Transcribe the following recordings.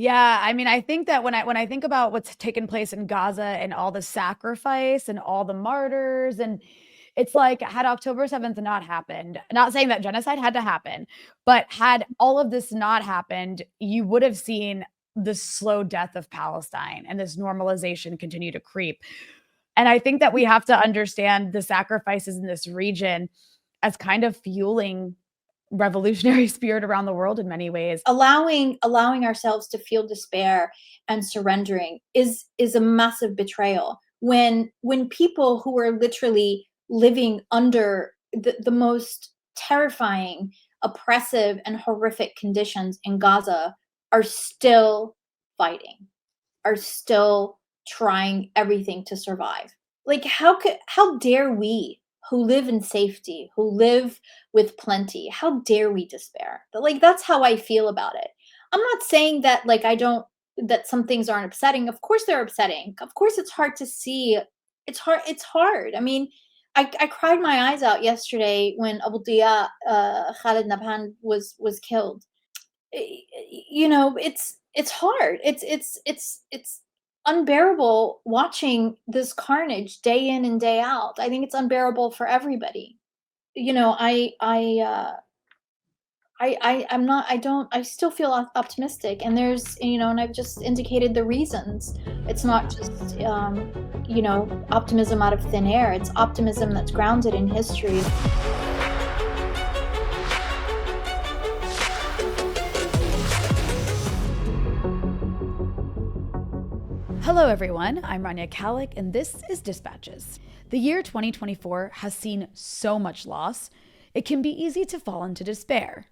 Yeah, I mean, I think that when I think about what's taken place in Gaza and all the sacrifice and all the martyrs, and it's like, had October 7th not happened, not saying that genocide had to happen, but had all of this not happened, you would have seen the slow death of Palestine and this normalization continue to creep. And I think that we have to understand the sacrifices in this region as kind of fueling revolutionary spirit around the world in many ways. Allowing ourselves to feel despair and surrendering is a massive betrayal when people who are literally living under the most terrifying, oppressive, and horrific conditions in Gaza are still fighting, are still trying everything to survive. Like, how dare we, who live in safety, who live with plenty, how dare we despair? But, like, that's how I feel about it. I'm not saying that, like, I don't that some things aren't upsetting. Of course they're upsetting. Of course it's hard to see. It's hard. I mean, I cried my eyes out yesterday when Abu Dia Khalid Nabhan was killed. You know, it's hard. It's unbearable watching this carnage day in and day out. I think it's unbearable for everybody. You know, I'm not, I don't, I still feel optimistic, and and I've just indicated the reasons. It's not just, optimism out of thin air. It's optimism that's grounded in history. Hello, everyone. I'm Rania Kalik, and this is Dispatches. The year 2024 has seen so much loss, it can be easy to fall into despair.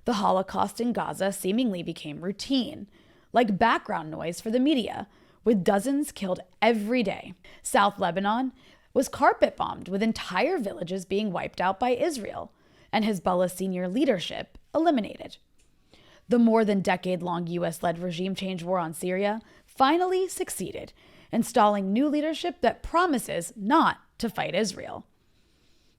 The Holocaust in Gaza seemingly became routine, like background noise for the media, with dozens killed every day. South Lebanon was carpet bombed, with entire villages being wiped out by Israel, and Hezbollah's senior leadership eliminated. The more than decade-long US-led regime change war on Syria finally succeeded, installing new leadership that promises not to fight Israel.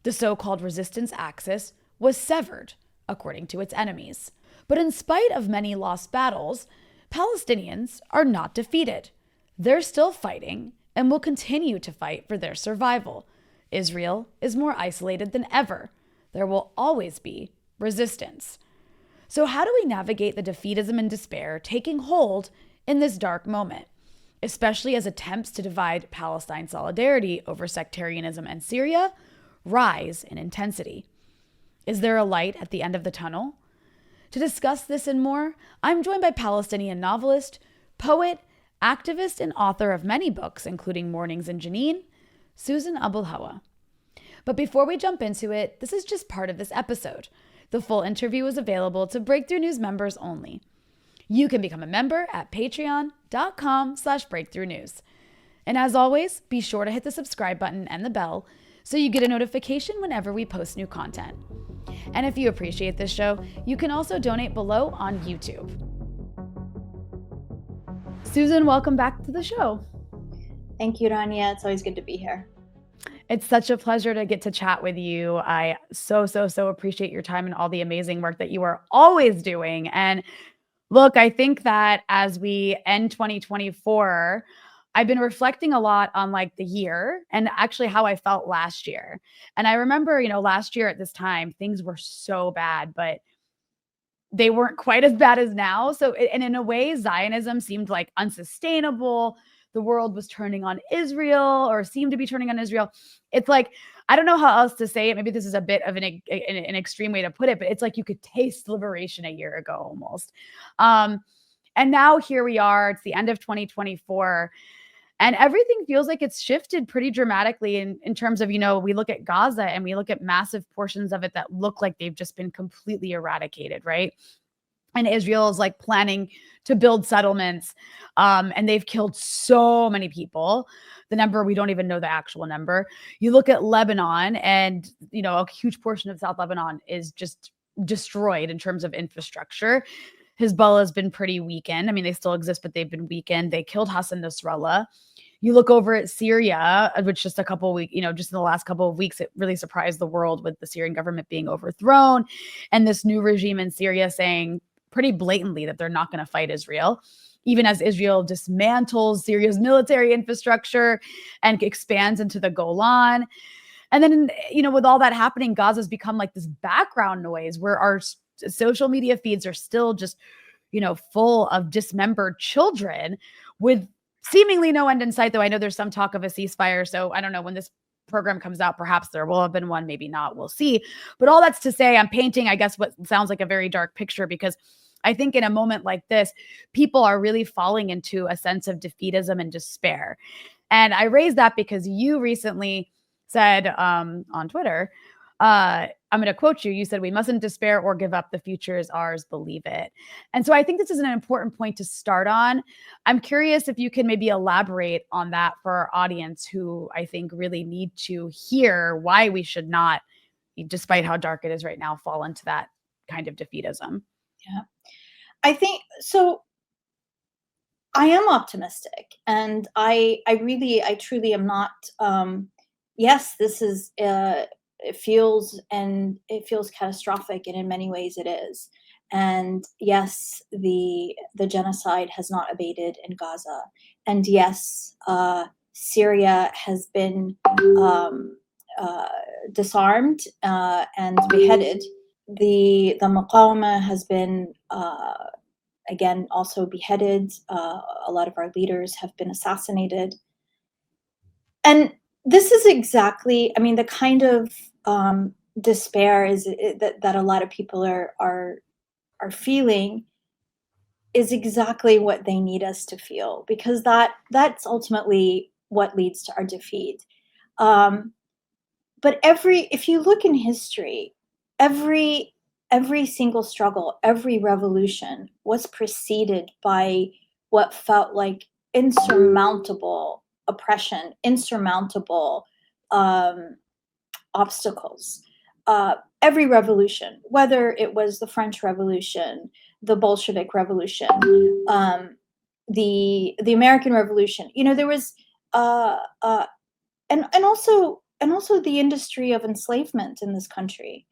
The so-called resistance axis was severed, according to its enemies. But in spite of many lost battles, Palestinians are not defeated. They're still fighting and will continue to fight for their survival. Israel is more isolated than ever. There will always be resistance. So how do we navigate the defeatism and despair taking hold in this dark moment, especially as attempts to divide Palestine solidarity over sectarianism and Syria rise in intensity? Is there a light at the end of the tunnel? To discuss this and more, I'm joined by Palestinian novelist, poet, activist, and author of many books, including Mornings in Jenin, Susan Abulhawa. But before we jump into it, this is just part of this episode. The full interview is available to Breakthrough News members only. You can become a member at patreon.com/breakthroughnews. And as always, be sure to hit the subscribe button and the bell so you get a notification whenever we post new content. And if you appreciate this show, you can also donate below on YouTube. Susan, welcome back to the show. Thank you, Rania. It's always good to be here. It's such a pleasure to get to chat with you. I so appreciate your time and all the amazing work that you are always doing. And look, I think that as we end 2024, I've been reflecting a lot on like the year and actually how I felt last year. And I remember, last year at this time, things were so bad, but they weren't quite as bad as now. So, and in a way, Zionism seemed like unsustainable. The world was turning on Israel, or seemed to be turning on Israel. It's like, I don't know how else to say it. Maybe this is a bit of an extreme way to put it, but it's like you could taste liberation a year ago almost. And now here we are. It's the end of 2024. And everything feels like it's shifted pretty dramatically in terms of, we look at Gaza and we look at massive portions of it that look like they've just been completely eradicated, right? And Israel is like planning to build settlements, and they've killed so many people. The number, we don't even know the actual number. You look at Lebanon and, a huge portion of South Lebanon is just destroyed in terms of infrastructure. Hezbollah has been pretty weakened. I mean, they still exist, but they've been weakened. They killed Hassan Nasrallah. You look over at Syria, which just a couple of weeks, just in the last couple of weeks, it really surprised the world with the Syrian government being overthrown and this new regime in Syria saying, pretty blatantly that they're not going to fight Israel, even as Israel dismantles Syria's military infrastructure and expands into the Golan. And then, with all that happening, Gaza's become like this background noise where our social media feeds are still just, full of dismembered children with seemingly no end in sight, though I know there's some talk of a ceasefire. So I don't know when this program comes out, perhaps there will have been one, maybe not, we'll see. But all that's to say, I'm painting, I guess, what sounds like a very dark picture, because I think in a moment like this, people are really falling into a sense of defeatism and despair. And I raise that because you recently said on Twitter, I'm going to quote you. You said, "We mustn't despair or give up. The future is ours. Believe it." And so I think this is an important point to start on. I'm curious if you can maybe elaborate on that for our audience, who I think really need to hear why we should not, despite how dark it is right now, fall into that kind of defeatism. Yeah. I think so. I am optimistic, and I truly am not. Yes, this is. It feels catastrophic, and in many ways it is. And yes, the genocide has not abated in Gaza, and yes, Syria has been disarmed and beheaded. The Muqawama has been again also beheaded. A lot of our leaders have been assassinated, and this is exactly, I mean, the kind of despair that a lot of people are feeling is exactly what they need us to feel, because that's ultimately what leads to our defeat. Um, but if you look in history, every single struggle, every revolution was preceded by what felt like insurmountable oppression, insurmountable um, obstacles. Every revolution, whether it was the French Revolution, the Bolshevik Revolution, the American Revolution, there was uh, uh, and also the industry of enslavement in this country.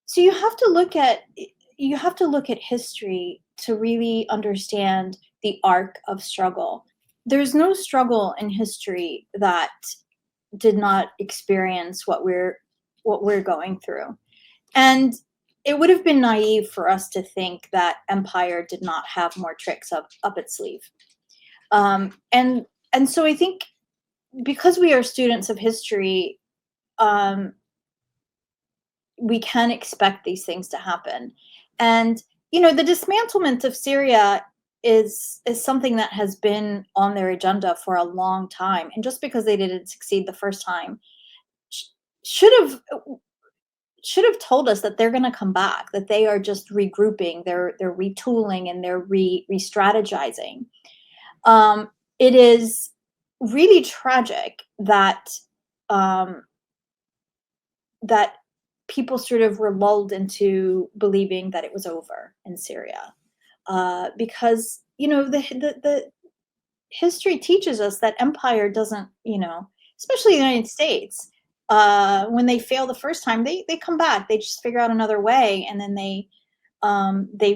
So you have to look at history to really understand the arc of struggle. There's no struggle in history that did not experience what we're going through. And it would have been naive for us to think that empire did not have more tricks up its sleeve. And so I think, because we are students of history, we can expect these things to happen. And the dismantlement of Syria is something that has been on their agenda for a long time. And just because they didn't succeed the first time, should have told us that they're going to come back, that they are just regrouping, they're retooling, and they're re-strategizing. It is really tragic that that people sort of were lulled into believing that it was over in Syria, because the history teaches us that empire doesn't, especially the United States, when they fail the first time, they come back, they just figure out another way, and then they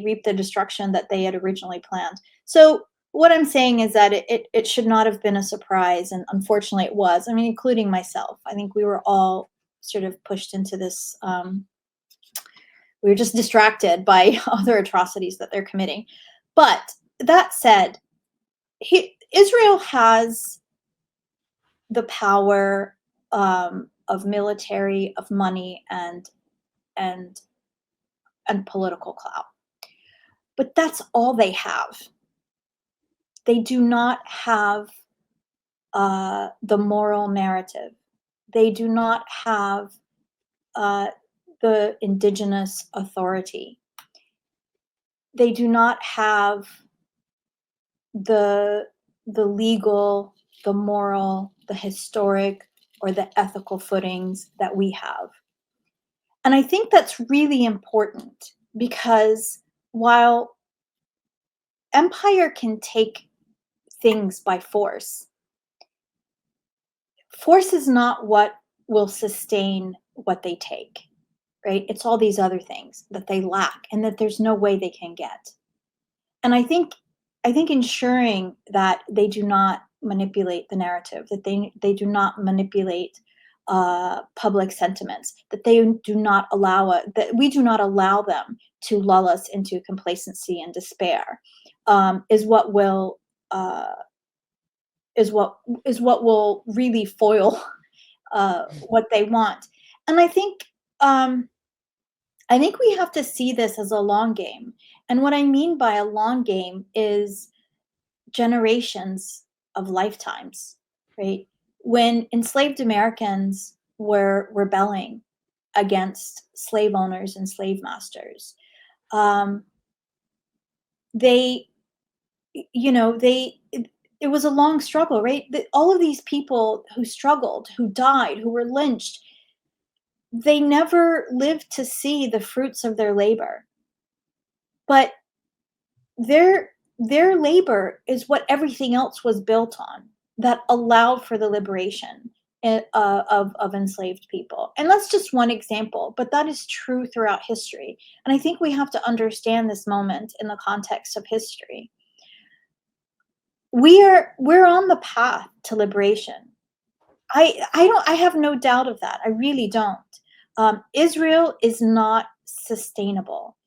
reap the destruction that they had originally planned. So what I'm saying is that it should not have been a surprise, and unfortunately it was. I mean, including myself. I think we were all sort of pushed into this. We were just distracted by other atrocities that they're committing. But that said, Israel has the power of military, of money, and political clout. But that's all they have. They do not have the moral narrative. They do not have the indigenous authority. They do not have the legal, the moral, the historic, or the ethical footings that we have. And I think that's really important, because while empire can take things by force, force is not what will sustain what they take. right? It's all these other things that they lack and that there's no way they can get. And I think ensuring that they do not manipulate the narrative, that they do not manipulate public sentiments, that they do not allow that we do not allow them to lull us into complacency and despair, is what will is what will really foil what they want. And I think we have to see this as a long game. And what I mean by a long game is generations of lifetimes, right? When enslaved Americans were rebelling against slave owners and slave masters, um, they, it was a long struggle, right? All of these people who struggled, who died, who were lynched, they never lived to see the fruits of their labor. But their labor is what everything else was built on, that allowed for the liberation of enslaved people. And that's just one example, but that is true throughout history. And I think we have to understand this moment in the context of history. We're on the path to liberation. I have no doubt of that. I really don't. Israel is not sustainable.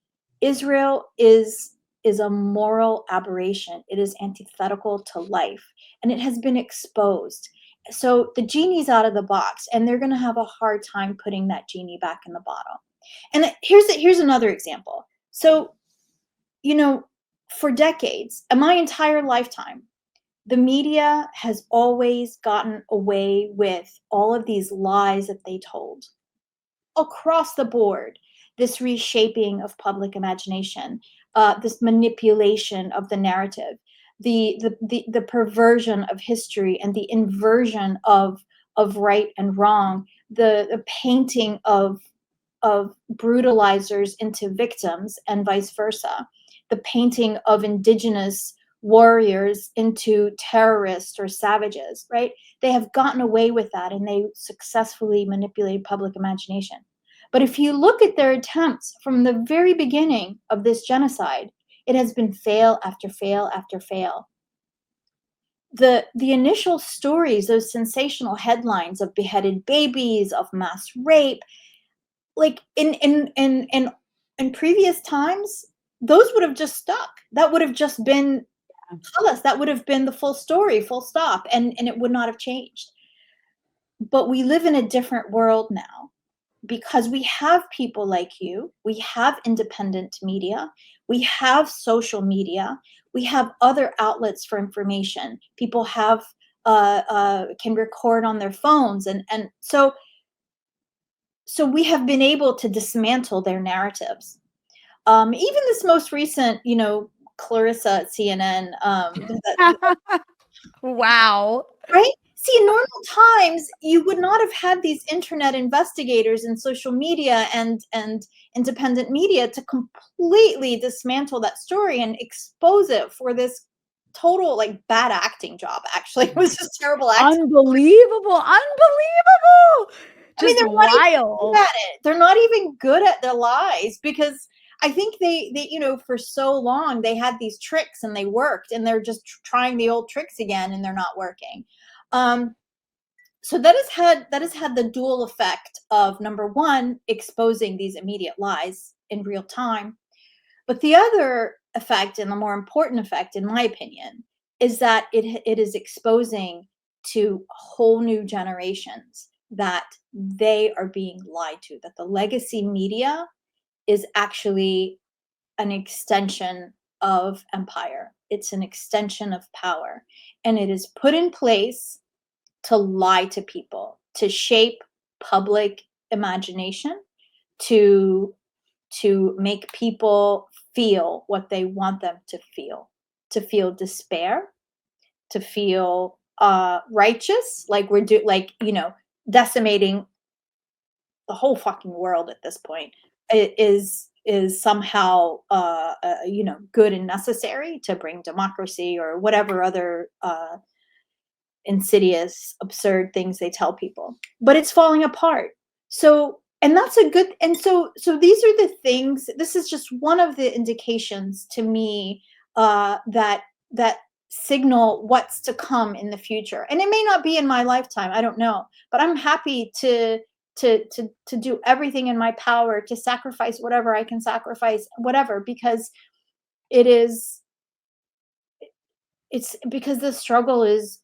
Israel is a moral aberration. It is antithetical to life, and it has been exposed. So the genie's out of the box, and they're going to have a hard time putting that genie back in the bottle. And here's another example. So, for decades, my entire lifetime, the media has always gotten away with all of these lies that they told across the board. This reshaping of public imagination, this manipulation of the narrative, the perversion of history and the inversion of right and wrong, the painting of brutalizers into victims and vice versa, the painting of indigenous warriors into terrorists or savages, right? They have gotten away with that, and they successfully manipulate public imagination. But if you look at their attempts from the very beginning of this genocide, it has been fail after fail after fail. The initial stories, those sensational headlines of beheaded babies, of mass rape, like in previous times, those would have just stuck. That would have just been us. That would have been the full story, full stop, and it would not have changed. But we live in a different world now, because we have people like you, we have independent media, we have social media, we have other outlets for information. People have can record on their phones, and so we have been able to dismantle their narratives. Even this most recent, Clarissa at CNN, Wow. right? See, in normal times, you would not have had these internet investigators and social media and independent media to completely dismantle that story and expose it for this total, like, bad acting job. Actually, it was just terrible acting. Unbelievable, I mean, just they're not even good wild. at it. They're not even good at their lies, because I think they for so long they had these tricks and they worked, and they're just trying the old tricks again, and they're not working. So that has had the dual effect of, number one, exposing these immediate lies in real time. But the other effect, and the more important effect, in my opinion, is that it is exposing to whole new generations that they are being lied to, that the legacy media is actually an extension of empire. It's an extension of power, and it is put in place to lie to people, to shape public imagination, to make people feel what they want them to feel despair, to feel righteous, like decimating the whole fucking world at this point is somehow good and necessary to bring democracy, or whatever other insidious, absurd things they tell people. But it's falling apart. So And that's a good, and so these are the things, this is just one of the indications to me that signal what's to come in the future. And it may not be in my lifetime, I don't know, but I'm happy to do everything in my power to sacrifice whatever I can sacrifice, whatever, because it's because the struggle is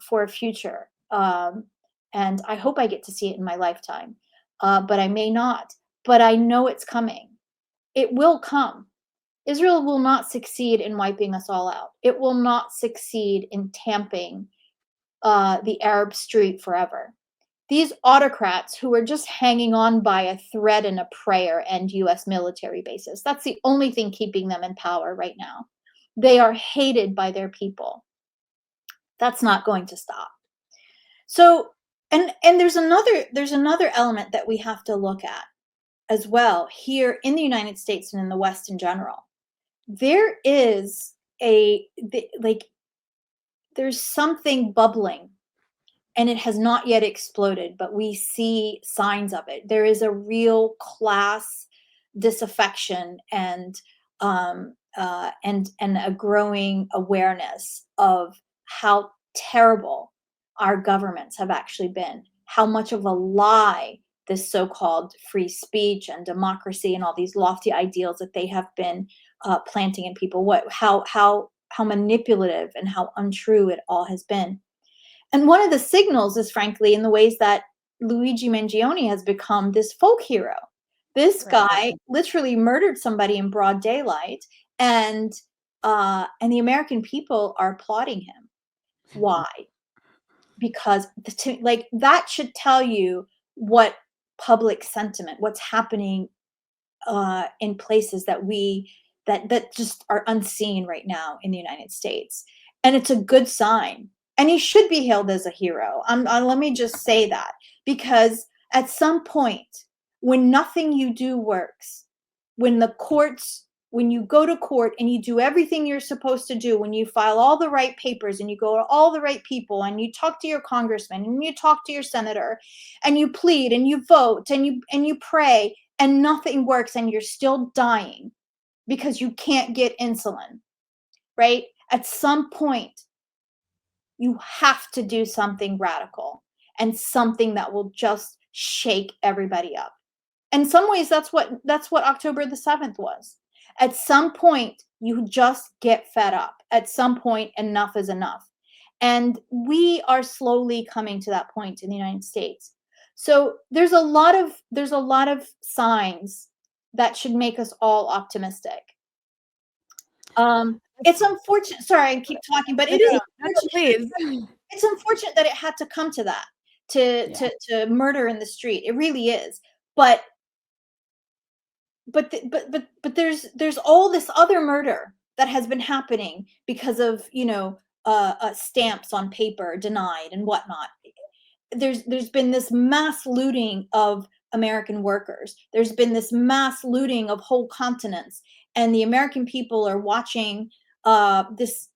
for a future. And I hope I get to see it in my lifetime. But I may not. But I know it's coming. It will come. Israel will not succeed in wiping us all out. It will not succeed in tamping the Arab street forever. These autocrats who are just hanging on by a thread and a prayer and US military bases, that's the only thing keeping them in power right now. They are hated by their people. That's not going to stop. So, and there's another element that we have to look at as well here in the United States and in the West in general. There is there's something bubbling, and it has not yet exploded, but we see signs of it. There is a real class disaffection and a growing awareness of how terrible our governments have actually been, how much of a lie this so-called free speech and democracy and all these lofty ideals that they have been planting in people, how manipulative and how untrue it all has been. And one of the signals is, frankly, in the ways that Luigi Mangione has become this folk hero. This guy literally murdered somebody in broad daylight, and the American people are applauding him. Why? Because that should tell you what public sentiment, what's happening in places that just are unseen right now in the United States, and it's a good sign. And he should be hailed as a hero. Let me just say that, because at some point, when nothing you do works, when you go to court and you do everything you're supposed to do, when you file all the right papers and you go to all the right people and you talk to your congressman and you talk to your senator and you plead and you vote and you pray and nothing works and you're still dying because you can't get insulin, right? At some point, you have to do something radical and something that will just shake everybody up. In some ways, that's what October the 7th was. At some point, you just get fed up. At some point, enough is enough. And we are slowly coming to that point in the United States. So there's a lot of signs that should make us all optimistic. It's unfortunate. Sorry, I keep talking, but it is unfortunate. It's unfortunate that it had to come to that, to murder in the street. It really is. But there's all this other murder that has been happening because of stamps on paper denied and whatnot. There's been this mass looting of American workers. There's been this mass looting of whole continents, and the American people are watching this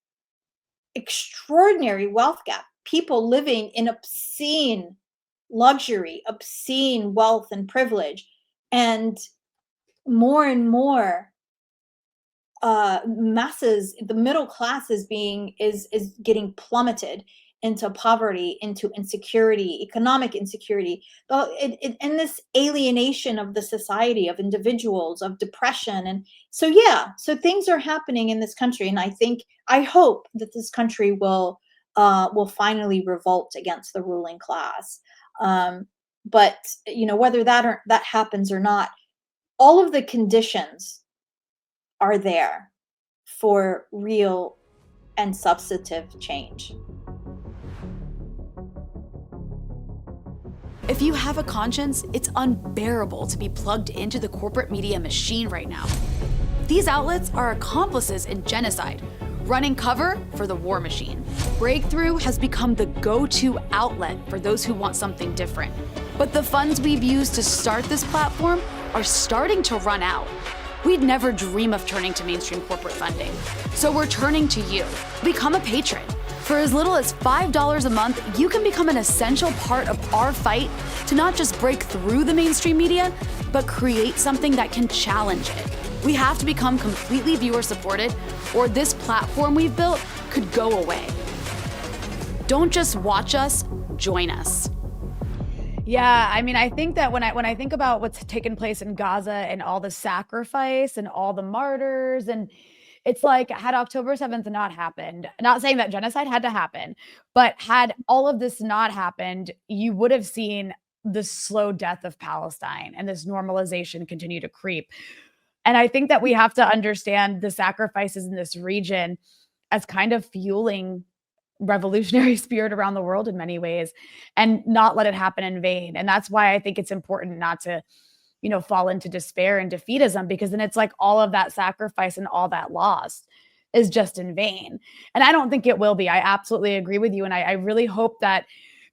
extraordinary wealth gap. People living in obscene luxury, obscene wealth and privilege, and more masses, the middle class is getting plummeted into poverty, into insecurity, economic insecurity, and this alienation of the society, of individuals, of depression. And so things are happening in this country, and I hope that this country will finally revolt against the ruling class. But whether that happens or not, all of the conditions are there for real and substantive change. If you have a conscience, it's unbearable to be plugged into the corporate media machine right now. These outlets are accomplices in genocide, running cover for the war machine. Breakthrough has become the go-to outlet for those who want something different. But the funds we've used to start this platform are starting to run out. We'd never dream of turning to mainstream corporate funding. So we're turning to you. Become a patron. For as little as $5 a month, you can become an essential part of our fight to not just break through the mainstream media, but create something that can challenge it. We have to become completely viewer supported, or this platform we've built could go away. Don't just watch us, join us. Yeah, I mean, I think that when I think about what's taken place in Gaza and all the sacrifice and all the martyrs, and it's like, had October 7th not happened, not saying that genocide had to happen, but had all of this not happened, you would have seen the slow death of Palestine and this normalization continue to creep. And I think that we have to understand the sacrifices in this region as kind of fueling revolutionary spirit around the world in many ways, and not let it happen in vain. And that's why I think it's important not to, fall into despair and defeatism, because then it's like all of that sacrifice and all that loss is just in vain. And I don't think it will be. I absolutely agree with you. And I really hope that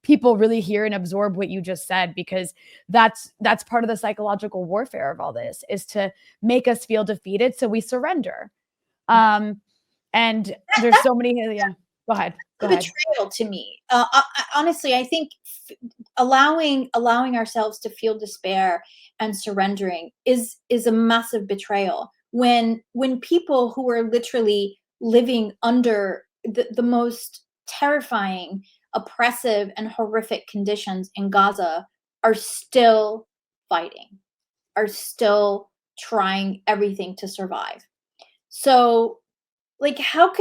people really hear and absorb what you just said, because that's part of the psychological warfare of all this, is to make us feel defeated so we surrender. And there's so many, yeah. Go ahead. Betrayal to me. Honestly, I think allowing ourselves to feel despair and surrendering is a massive betrayal. When people who are literally living under the most terrifying, oppressive, and horrific conditions in Gaza are still fighting, are still trying everything to survive. So, like, how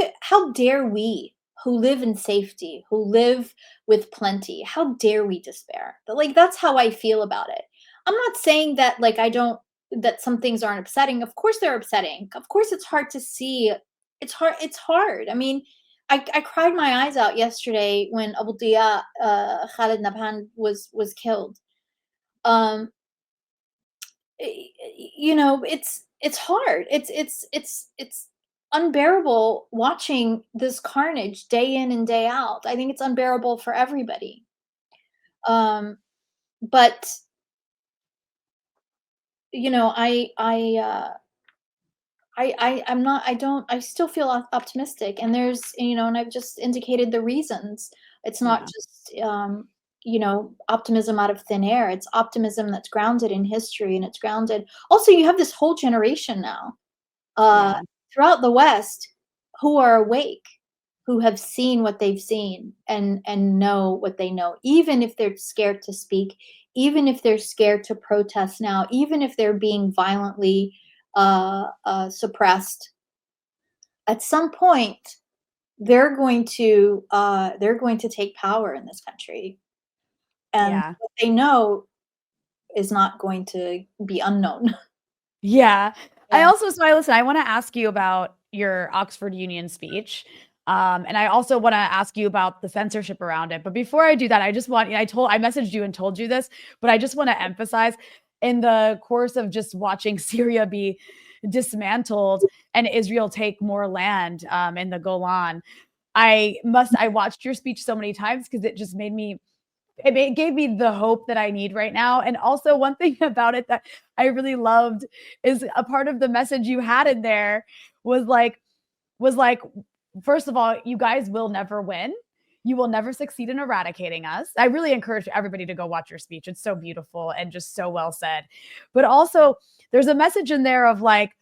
dare we, who live in safety, who live with plenty, how dare we despair? Like, that's how I feel about it. I'm not saying that, like, that some things aren't upsetting. Of course they're upsetting. Of course it's hard to see. It's hard. I mean, I cried my eyes out yesterday when Abulhawa, Khalid Nabhan was killed. It's hard. It's unbearable watching this carnage day in and day out. I think it's unbearable for everybody. But I still feel optimistic, and there's, and I've just indicated the reasons. It's not just, optimism out of thin air. It's optimism that's grounded in history, and it's grounded. Also, you have this whole generation now, throughout the West, who are awake, who have seen what they've seen, and know what they know, even if they're scared to speak, even if they're scared to protest now, even if they're being violently suppressed. At some point, they're going to take power in this country, and what they know is not going to be unknown. Yeah. I want to ask you about your Oxford Union speech. And I also want to ask you about the censorship around it. But before I do that, I messaged you and told you this, but I just want to emphasize, in the course of just watching Syria be dismantled and Israel take more land in the Golan, I watched your speech so many times because it just it gave me the hope that I need right now. And also, one thing about it that I really loved is a part of the message you had in there was like, first of all, you guys will never win. You will never succeed in eradicating us. I really encourage everybody to go watch your speech. It's so beautiful and just so well said. But also, there's a message in there of like,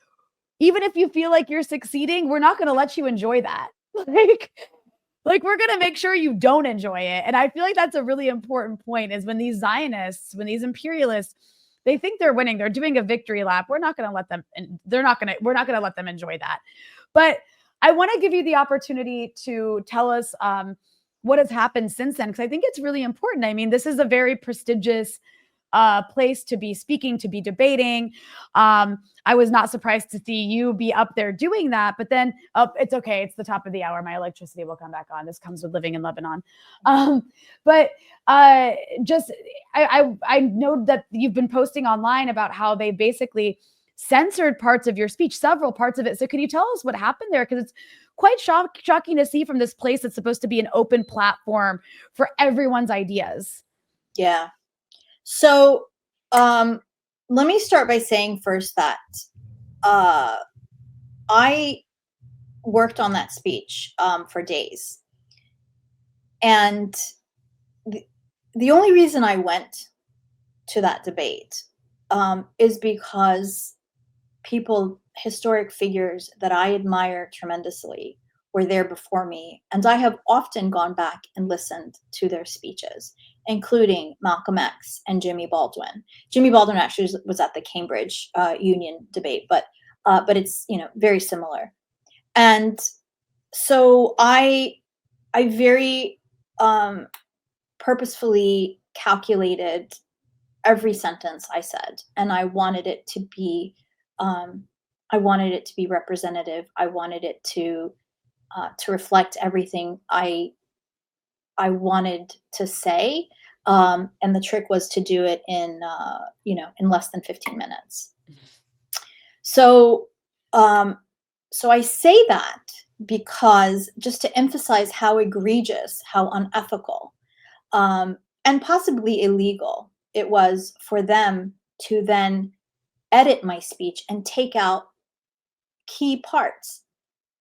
even if you feel like you're succeeding, we're not going to let you enjoy that. Like we're going to make sure you don't enjoy it. And I feel like that's a really important point, is when these Zionists, when these imperialists, they think they're winning, they're doing a victory lap. We're not going to let them, we're not going to let them enjoy that. But I want to give you the opportunity to tell us what has happened since then, because I think it's really important. I mean, this is a very prestigious place to be speaking, to be debating. I was not surprised to see you be up there doing that, but then it's okay. It's the top of the hour. My electricity will come back on. This comes with living in Lebanon. But I know that you've been posting online about how they basically censored parts of your speech, several parts of it. So can you tell us what happened there? Because it's quite shocking to see from this place that's supposed to be an open platform for everyone's ideas. Yeah. So let me start by saying first that I worked on that speech for days. And the only reason I went to that debate is because historic figures that I admire tremendously were there before me. And I have often gone back and listened to their speeches, including Malcolm X and Jimmy Baldwin. Jimmy Baldwin actually was at the Cambridge Union debate, but it's, very similar. And so I very purposefully calculated every sentence I said, and I wanted it to be representative. I wanted it to reflect everything I wanted to say, and the trick was to do it in in less than 15 minutes. So I say that because just to emphasize how egregious, how unethical, and possibly illegal it was for them to then edit my speech and take out key parts,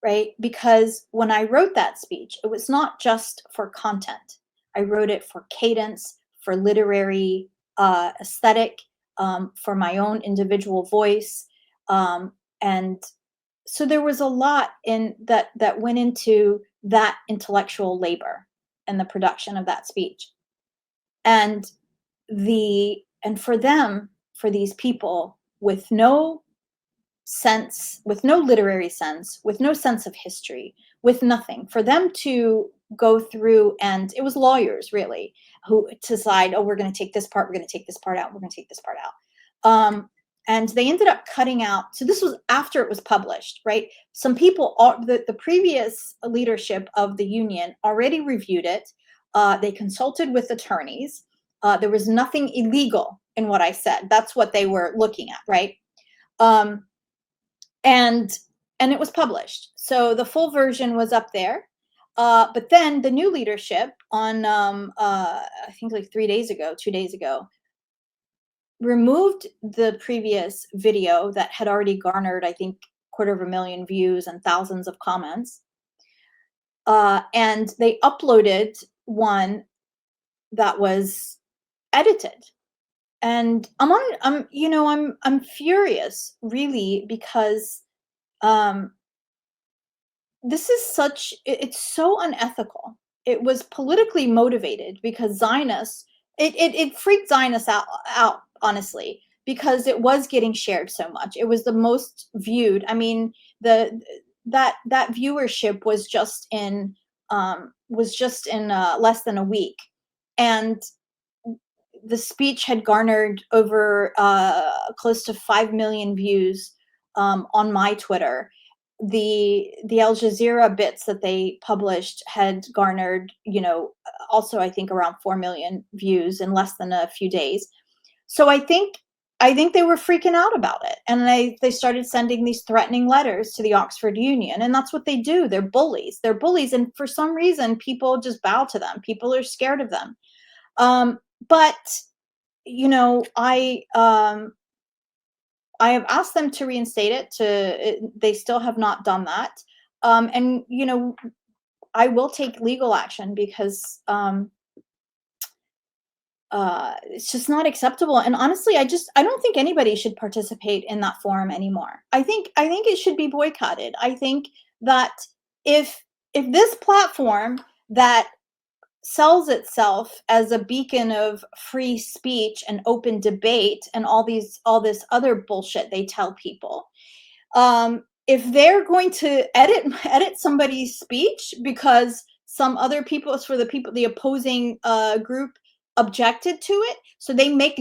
right? Because when I wrote that speech, it was not just for content. I wrote it for cadence, for literary aesthetic, for my own individual voice. And so there was a lot in that went into that intellectual labor and the production of that speech. And for them, for these people with no sense, with no literary sense, with no sense of history, with nothing, for them to go through, and it was lawyers really who decide, oh, we're going to take this part, we're going to take this part out, we're going to take this part out. And they ended up cutting out. So this was after it was published, right? Some people, the previous leadership of the union already reviewed it. They consulted with attorneys. There was nothing illegal in what I said. That's what they were looking at, right? And it was published. So the full version was up there. But then the new leadership on, I think like 2 days ago, removed the previous video that had already garnered, I think, 250,000 views and thousands of comments. And they uploaded one that was edited. And I'm furious, really, because this is it's so unethical. It was politically motivated because Zionists, it freaked Zionists out, honestly, because it was getting shared so much. It was the most viewed. I mean, that viewership was just in less than a week, and the speech had garnered over close to 5 million views on my Twitter. The Al Jazeera bits that they published had garnered, also I think around 4 million views in less than a few days. So I think they were freaking out about it, and they started sending these threatening letters to the Oxford Union, and that's what they do. They're bullies. And for some reason, people just bow to them. People are scared of them. But I have asked them to reinstate it. They still have not done that. And I will take legal action because it's just not acceptable. And honestly, I don't think anybody should participate in that forum anymore. I think it should be boycotted. I think that if this platform that sells itself as a beacon of free speech and open debate and all this other bullshit they tell people, if they're going to edit somebody's speech because some other people, for the opposing group objected to it, so they make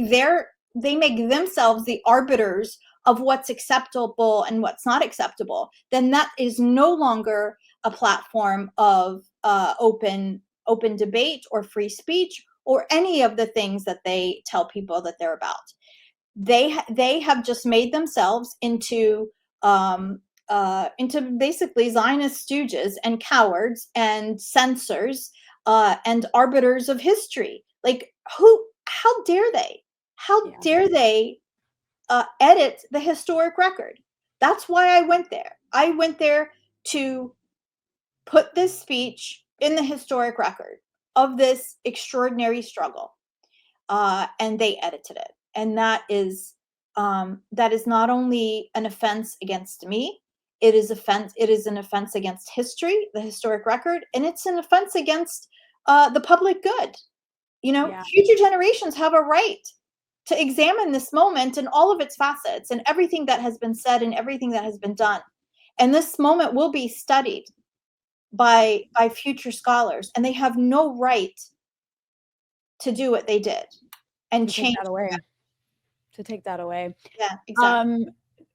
themselves the arbiters of what's acceptable and what's not acceptable, then that is no longer a platform of open debate or free speech or any of the things that they tell people that they're about. They have just made themselves into basically Zionist stooges and cowards and censors and arbiters of history. Like, how dare they? How dare they edit the historic record? That's why I went there. I went there to put this speech in the historic record. of this extraordinary struggle, and they edited it. And that is not only an offense against me, it is an offense against history, the historic record, and it's an offense against the public good. Yeah. Future generations have a right to examine this moment and all of its facets and everything that has been said and everything that has been done. And this moment will be studied by future scholars, and they have no right to do what they did and To take change that the away. record. To take that away. Yeah, exactly. Um,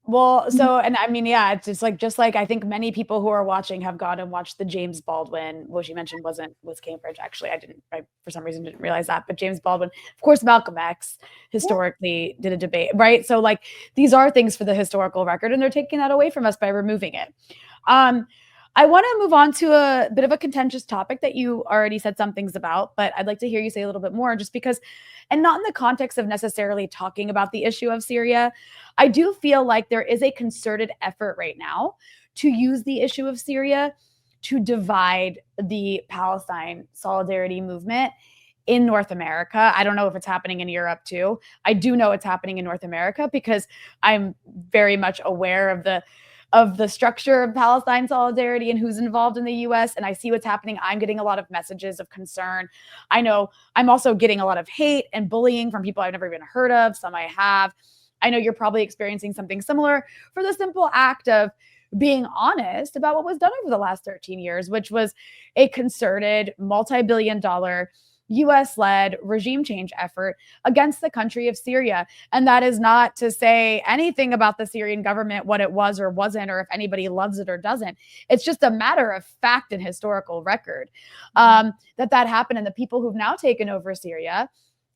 well, Mhm. so, and I mean, yeah, it's just like I think many people who are watching have gone and watched the James Baldwin, which you mentioned was Cambridge. Actually, I for some reason didn't realize that, but James Baldwin, of course, Malcolm X Yeah. historically did a debate, right? So like these are things for the historical record, and they're taking that away from us by removing it. Um, I want to move on to a bit of a contentious topic that you already said some things about, but I'd like to hear you say a little bit more just because, and not in the context of necessarily talking about the issue of Syria. I do feel like there is a concerted effort right now to use the issue of Syria to divide the Palestine solidarity movement in North America. I don't know if it's happening in Europe too. I do know it's happening in North America because I'm very much aware of the structure of Palestine solidarity and who's involved in the US, and I see what's happening. I'm getting a lot of messages of concern. I know I'm also getting a lot of hate and bullying from people I've never even heard of, some I have. I know you're probably experiencing something similar for the simple act of being honest about what was done over the last 13 years, which was a concerted multi-billion dollar US led regime change effort against the country of Syria. And that is not to say anything about the Syrian government, what it was or wasn't, or if anybody loves it or doesn't. It's just a matter of fact and historical record that happened. And the people who've now taken over Syria,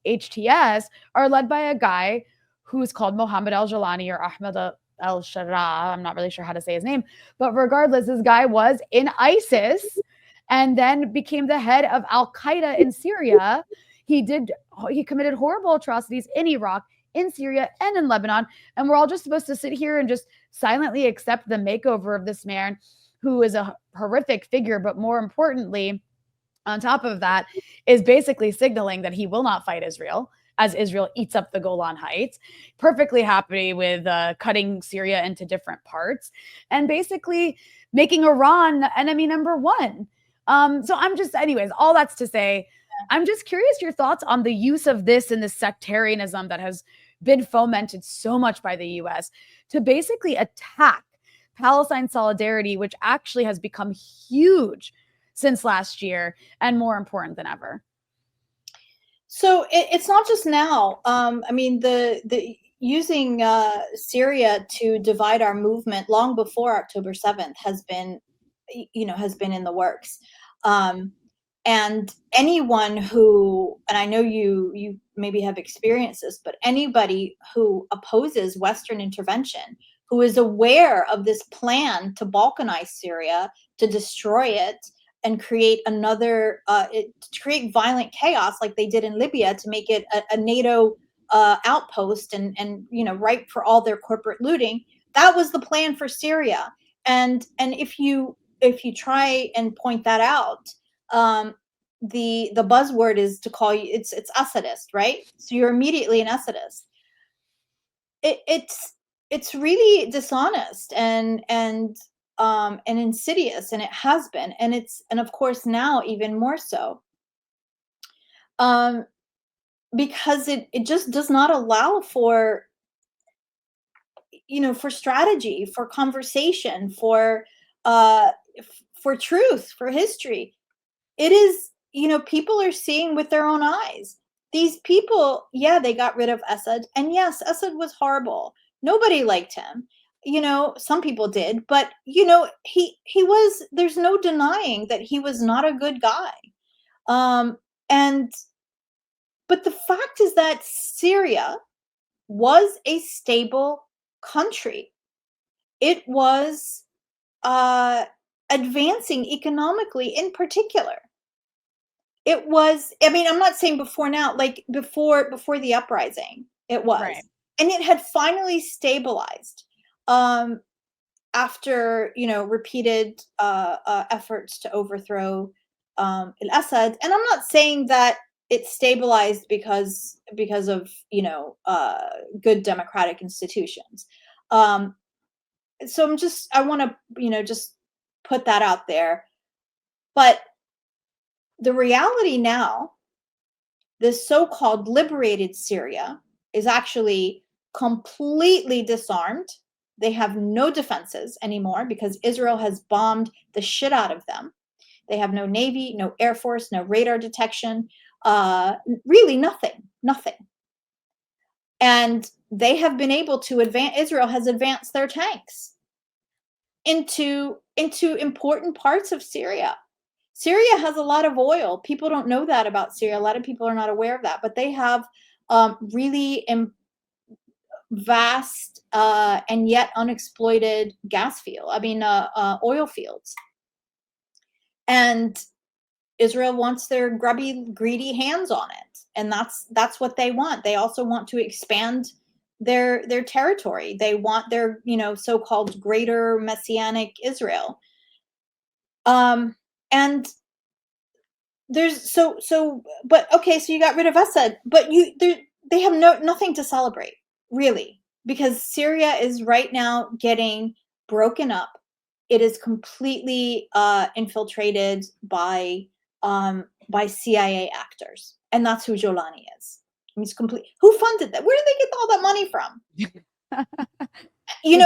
HTS, are led by a guy who's called Mohammed al Jalani or Ahmed al Shara. I'm not really sure how to say his name. But regardless, this guy was in ISIS and then became the head of Al Qaeda in Syria. He committed horrible atrocities in Iraq, in Syria, and in Lebanon. And we're all just supposed to sit here and just silently accept the makeover of this man who is a horrific figure, but more importantly, on top of that, is basically signaling that he will not fight Israel as Israel eats up the Golan Heights, perfectly happy with cutting Syria into different parts and basically making Iran enemy number one. So I'm just, anyways, all that's to say, I'm just curious your thoughts on the use of this and the sectarianism that has been fomented so much by the US to basically attack Palestine solidarity, which actually has become huge since last year and more important than ever. So it's not just now. I mean, the using Syria to divide our movement long before October 7th has been, has been in the works. And anyone who, and I know you maybe have experienced this, but anybody who opposes Western intervention, who is aware of this plan to balkanize Syria, to destroy it, and create to create violent chaos like they did in Libya, to make it a NATO outpost and ripe for all their corporate looting. That was the plan for Syria. And if you try and point that out, the buzzword is to call you, it's Assadist, right? So you're immediately an Assadist. It's really dishonest and insidious, and it has been, and of course now even more so, um, because it just does not allow for for strategy, for conversation, uh, for truth, for history. It is, people are seeing with their own eyes. These people, yeah, they got rid of Assad, and yes, Assad was horrible. Nobody liked him. Some people did, but he was. There's no denying that he was not a good guy. Um, and but the fact is that Syria was a stable country. It was uh, advancing economically, in particular. It was, I mean, I'm not saying before now, like before the uprising, it was. Right. And it had finally stabilized um after, repeated efforts to overthrow al-Assad. And I'm not saying that it's stabilized because of, good democratic institutions. So I want to, just put that out there. But the reality now, this so-called liberated Syria is actually completely disarmed. They have no defenses anymore because Israel has bombed the shit out of them. They have no navy, no air force, no radar detection, really nothing. And they have been able to advance. Israel has advanced their tanks into important parts of Syria. Syria has a lot of oil. People don't know that about Syria. A lot of people are not aware of that, but they have really vast and yet unexploited oil fields. And Israel wants their grubby, greedy hands on it, and that's what they want. They also want to expand their territory. They want their, so-called greater messianic Israel. And there's but okay, so you got rid of Assad, but they have nothing to celebrate, really, because Syria is right now getting broken up. It is completely infiltrated by CIA actors, and that's who Jolani is. I mean, it's complete. Who funded that? Where did they get all that money from? And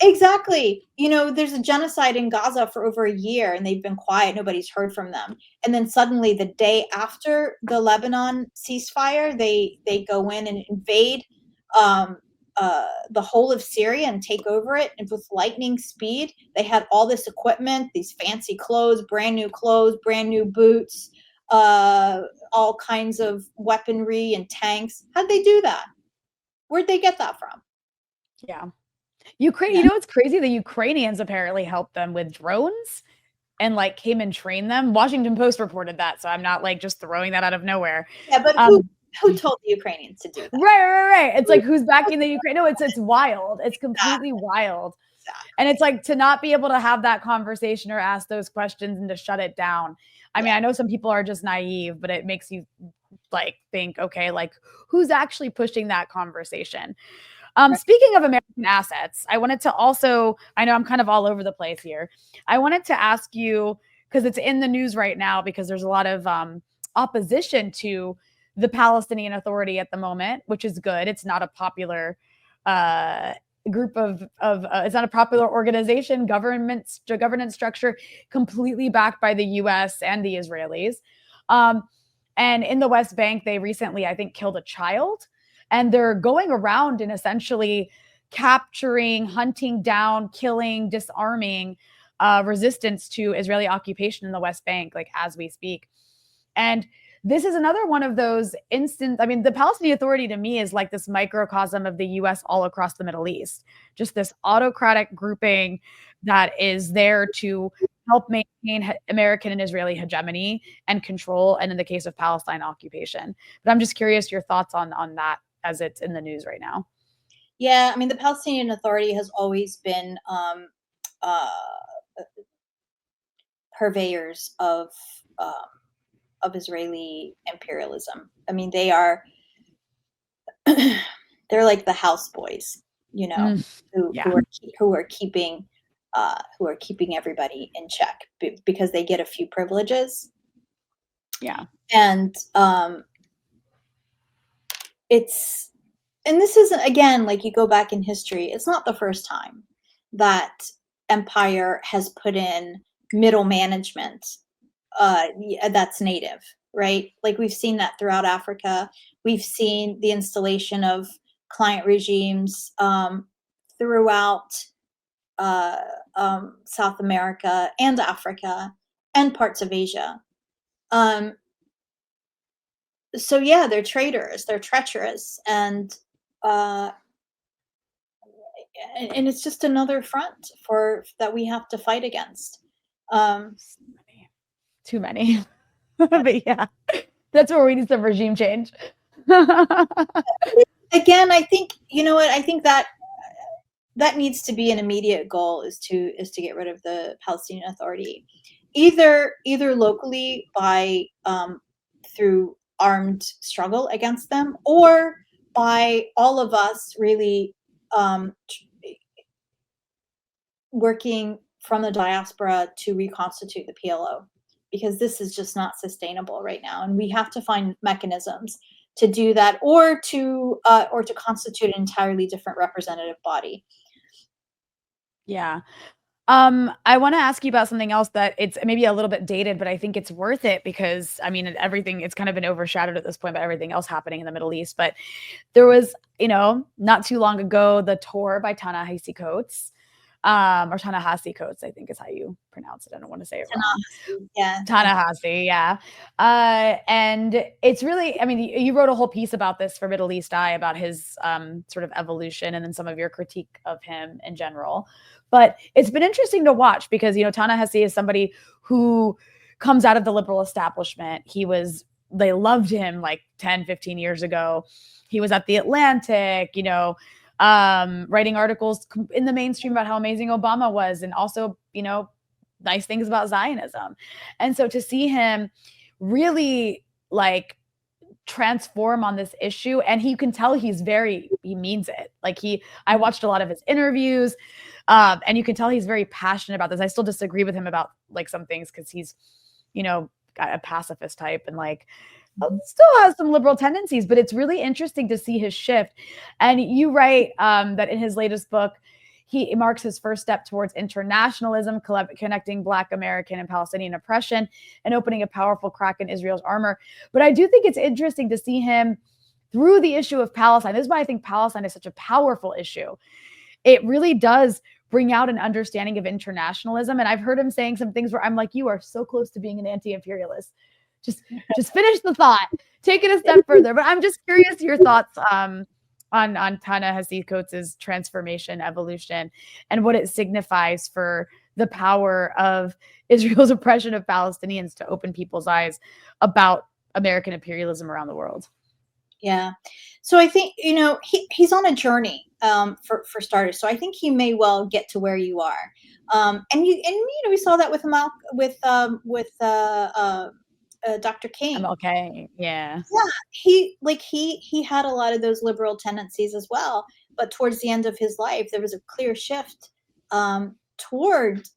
exactly. There's a genocide in Gaza for over a year, and they've been quiet. Nobody's heard from them. And then suddenly, the day after the Lebanon ceasefire, they go in and invade the whole of Syria and take over it, and with lightning speed. They had all this equipment, these fancy clothes, brand new boots, all kinds of weaponry and tanks. How'd they do that? Where'd they get that from? Yeah. Ukraine, it's crazy. The Ukrainians apparently helped them with drones and came and trained them. Washington Post reported that, so I'm not just throwing that out of nowhere. Yeah, but who told the Ukrainians to do that? Right. It's who's backing the Ukraine? No, it's wild. It's completely wild. Exactly. And it's to not be able to have that conversation or ask those questions and to shut it down. I mean, I know some people are just naive, but it makes you think, okay, who's actually pushing that conversation? Speaking of American assets, I wanted to also, I know I'm kind of all over the place here. I wanted to ask you, because it's in the news right now, because there's a lot of opposition to the Palestinian Authority at the moment, which is good. It's not a popular group of it's not a popular organization, governance structure, completely backed by the US and the Israelis. And in the West Bank, they recently, I think, killed a child. And they're going around and essentially capturing, hunting down, killing, disarming resistance to Israeli occupation in the West Bank, as we speak. And this is another one of those instances. I mean, the Palestinian Authority to me is this microcosm of the US all across the Middle East, just this autocratic grouping that is there to help maintain American and Israeli hegemony and control, and in the case of Palestine, occupation. But I'm just curious your thoughts on that as it's in the news right now. Yeah, I mean, the Palestinian Authority has always been purveyors of Israeli imperialism. I mean, they're like the houseboys, who are keeping everybody in check because they get a few privileges. Yeah, and this isn't, again, you go back in history, it's not the first time that empire has put in middle management that's native, right? We've seen that throughout Africa. We've seen the installation of client regimes throughout South America and Africa and parts of Asia. So yeah, they're traitors, they're treacherous, and it's just another front that we have to fight against. Too many. But yeah, that's where we need some regime change. Again, I think, I think that needs to be an immediate goal, is to get rid of the Palestinian Authority. either locally by through armed struggle against them, or by all of us really working from the diaspora to reconstitute the PLO, because this is just not sustainable right now, and we have to find mechanisms to do that, or to constitute an entirely different representative body. Yeah. I want to ask you about something else that it's maybe a little bit dated, but I think it's worth it because I mean, everything, it's kind of been overshadowed at this point by everything else happening in the Middle East. But there was, not too long ago, the tour by Ta-Nehisi Coates, or Ta-Nehisi Coates, I think is how you pronounce it. I don't want to say it wrong. Yeah. Ta-Nehisi, yeah. And it's really, I mean, you wrote a whole piece about this for Middle East Eye about his sort of evolution and then some of your critique of him in general. But it's been interesting to watch because, Ta-Nehisi is somebody who comes out of the liberal establishment. They loved him like 10, 15 years ago. He was at The Atlantic, writing articles in the mainstream about how amazing Obama was, and also, nice things about Zionism. And so to see him really like transform on this issue, and you can tell he means it. Like I watched a lot of his interviews, and you can tell he's very passionate about this. I still disagree with him about like some things because he's, got a pacifist type and like still has some liberal tendencies, but it's really interesting to see his shift. And you write that in his latest book, he marks his first step towards internationalism, connecting Black American and Palestinian oppression and opening a powerful crack in Israel's armor. But I do think it's interesting to see him through the issue of Palestine. This is why I think Palestine is such a powerful issue. It really does bring out an understanding of internationalism. And I've heard him saying some things where I'm like, you are so close to being an anti-imperialist. Just finish the thought, take it a step further. But I'm just curious your thoughts on Ta-Nehisi Coates' transformation, evolution, and what it signifies for the power of Israel's oppression of Palestinians to open people's eyes about American imperialism around the world. Yeah. So I think, he's on a journey, for starters. So I think he may well get to where you are. We saw that with Dr. King. Okay. Yeah. Yeah. He had a lot of those liberal tendencies as well, but towards the end of his life, there was a clear shift toward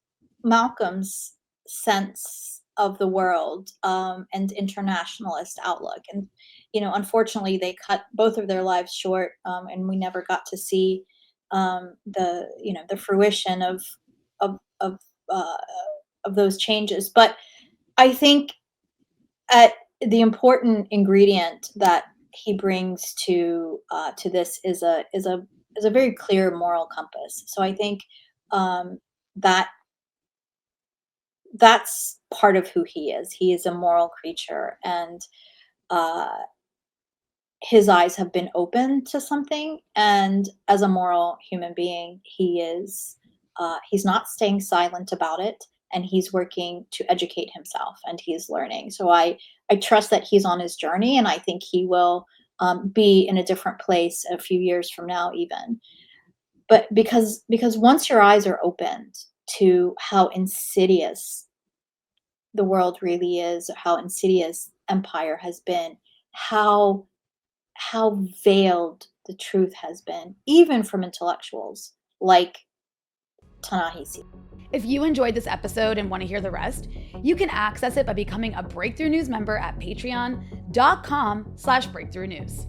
Malcolm's sense of the world, and internationalist outlook. And, unfortunately, they cut both of their lives short, and we never got to see the fruition of those changes. But I think the important ingredient that he brings to this is a very clear moral compass. So I think that that's part of who he is. He is a moral creature, and his eyes have been open to something. And as a moral human being, he's not staying silent about it. And he's working to educate himself, and he's learning. So I trust that he's on his journey, and I think he will be in a different place a few years from now, even. But because once your eyes are opened to how insidious the world really is, how insidious empire has been, how veiled the truth has been, even from intellectuals like Ta-Nehisi. If you enjoyed this episode and want to hear the rest, you can access it by becoming a Breakthrough News member at patreon.com/breakthrough news.